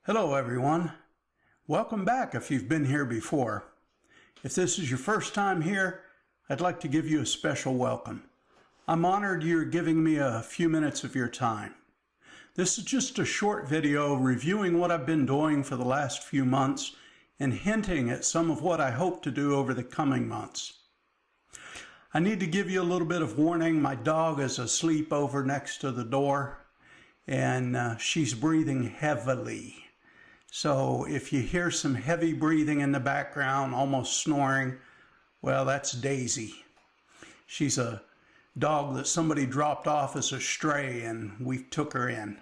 Hello everyone. Welcome back if you've been here before. If this is your first time here, I'd like to give you a special welcome. I'm honored you're giving me a few minutes of your time. This is just a short video reviewing what I've been doing for the last few months and hinting at some of what I hope to do over the coming months. I need to give you a little bit of warning. My dog is asleep over next to the door and she's breathing heavily. So if you hear some heavy breathing in the background, almost snoring, well, that's Daisy. She's a dog that somebody dropped off as a stray and we took her in.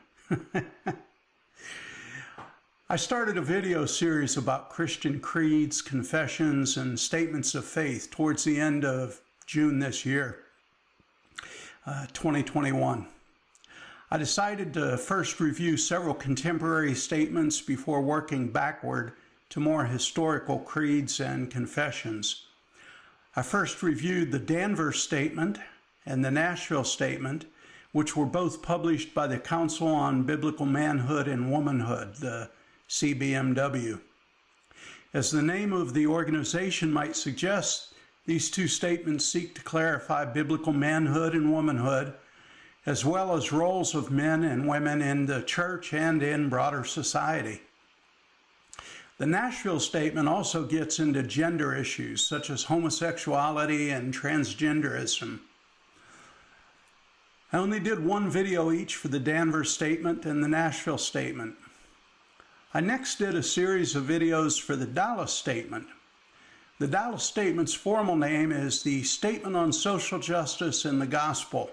I started a video series about Christian creeds, confessions, and statements of faith towards the end of June this year, 2021. I decided to first review several contemporary statements before working backward to more historical creeds and confessions. I first reviewed the Danvers Statement and the Nashville Statement, which were both published by the Council on Biblical Manhood and Womanhood, the CBMW. As the name of the organization might suggest, these two statements seek to clarify biblical manhood and womanhood, as well as roles of men and women in the church and in broader society. The Nashville Statement also gets into gender issues such as homosexuality and transgenderism. I only did one video each for the Danvers Statement and the Nashville Statement. I next did a series of videos for the Dallas Statement. The Dallas Statement's formal name is the Statement on Social Justice and the Gospel.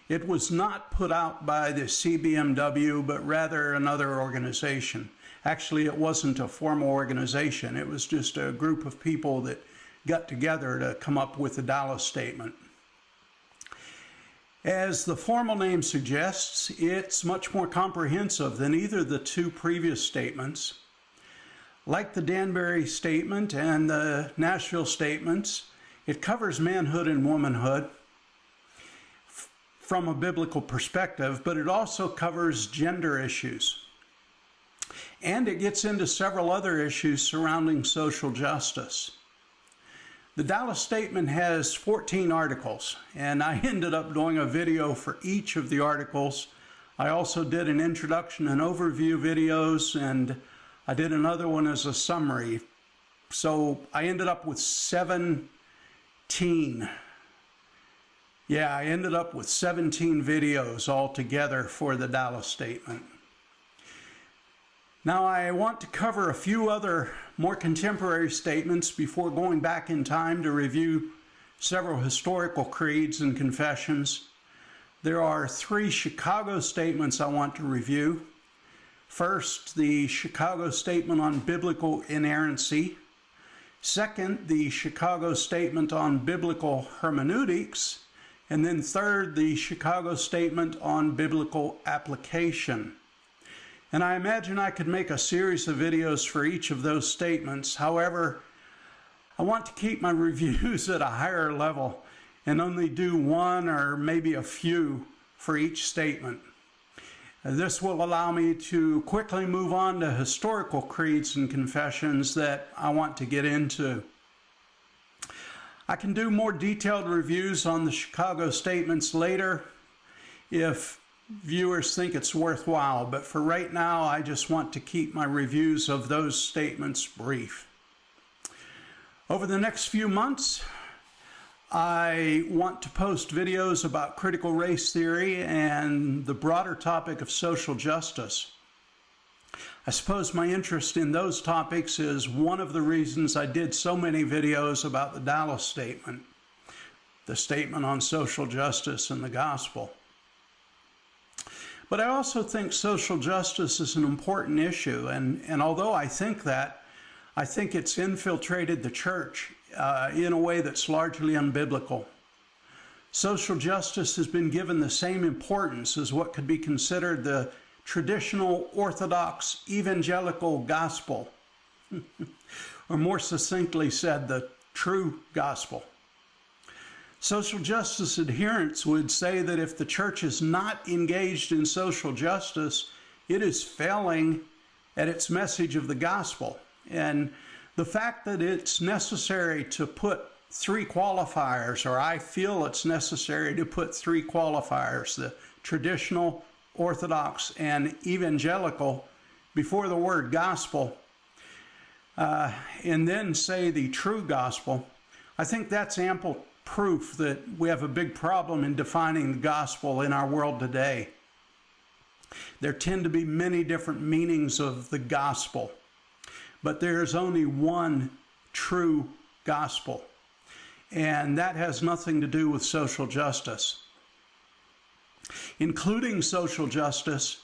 It was not put out by the CBMW, but rather another organization. Actually, it wasn't a formal organization. It was just a group of people that got together to come up with the Dallas Statement. As the formal name suggests, it's much more comprehensive than either of the two previous statements. Like the Danbury Statement and the Nashville Statements, it covers manhood and womanhood from a biblical perspective, but it also covers gender issues. And it gets into several other issues surrounding social justice. The Dallas Statement has 14 articles, and I ended up doing a video for each of the articles. I also did an introduction and overview videos, and I did another one as a summary. So I ended up with 17 videos altogether for the Dallas Statement. Now I want to cover a few other more contemporary statements before going back in time to review several historical creeds and confessions. There are 3 Chicago statements I want to review. First, the Chicago Statement on Biblical Inerrancy. Second, the Chicago Statement on Biblical Hermeneutics. And then third, the Chicago Statement on Biblical Application. And I imagine I could make a series of videos for each of those statements. However, I want to keep my reviews at a higher level and only do one or maybe a few for each statement. This will allow me to quickly move on to historical creeds and confessions that I want to get into. I can do more detailed reviews on the Chicago Statements later if viewers think it's worthwhile, but for right now I just want to keep my reviews of those statements brief. Over the next few months, I want to post videos about critical race theory and the broader topic of social justice. I suppose my interest in those topics is one of the reasons I did so many videos about the Dallas Statement, the Statement on Social Justice and the Gospel. But I also think social justice is an important issue, and although I think that, I think it's infiltrated the church in a way that's largely unbiblical. Social justice has been given the same importance as what could be considered the traditional Orthodox evangelical gospel, or more succinctly said, the true gospel. Social justice adherents would say that if the church is not engaged in social justice, it is failing at its message of the gospel. And the fact that it's necessary to put three qualifiers, or I feel it's necessary to put three qualifiers, the traditional, Orthodox, and evangelical, before the word gospel, and then say the true gospel, I think that's ample proof that we have a big problem in defining the gospel in our world today. There tend to be many different meanings of the gospel, but there's only one true gospel, and that has nothing to do with social justice. Including social justice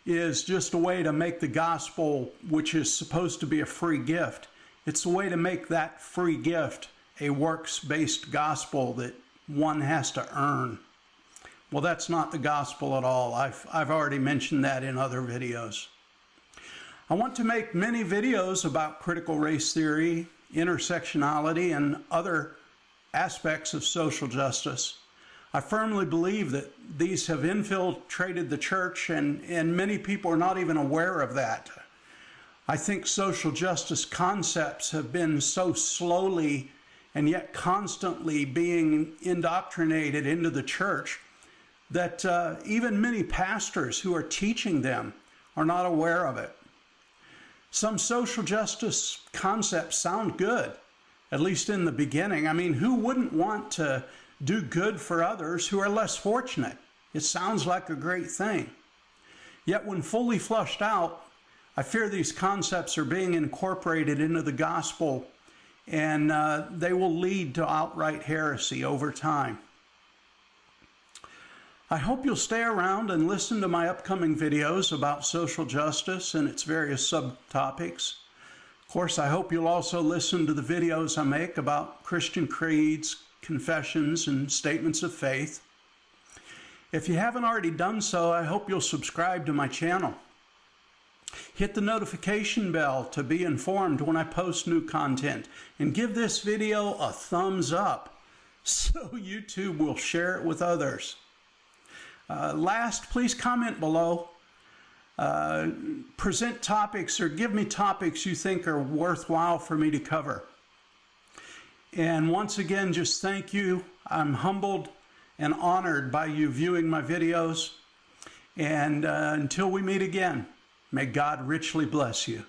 is just a way to make the gospel, which is supposed to be a free gift, it's a way to make that free gift a works-based gospel that one has to earn. Well, that's not the gospel at all. I've already mentioned that in other videos. I want to make many videos about critical race theory, intersectionality, and other aspects of social justice. I firmly believe that these have infiltrated the church, and many people are not even aware of that. I think social justice concepts have been so slowly and yet constantly being indoctrinated into the church that even many pastors who are teaching them are not aware of it. Some social justice concepts sound good, at least in the beginning. I mean, who wouldn't want to do good for others who are less fortunate? It sounds like a great thing. Yet when fully flushed out, I fear these concepts are being incorporated into the gospel, and they will lead to outright heresy over time. I hope you'll stay around and listen to my upcoming videos about social justice and its various subtopics. Of course, I hope you'll also listen to the videos I make about Christian creeds, confessions, and statements of faith. If you haven't already done so, I hope you'll subscribe to my channel. Hit the notification bell to be informed when I post new content, and give this video a thumbs up so YouTube will share it with others. Last, please comment below. Present topics or give me topics you think are worthwhile for me to cover. And once again, just thank you. I'm humbled and honored by you viewing my videos. And until we meet again, may God richly bless you.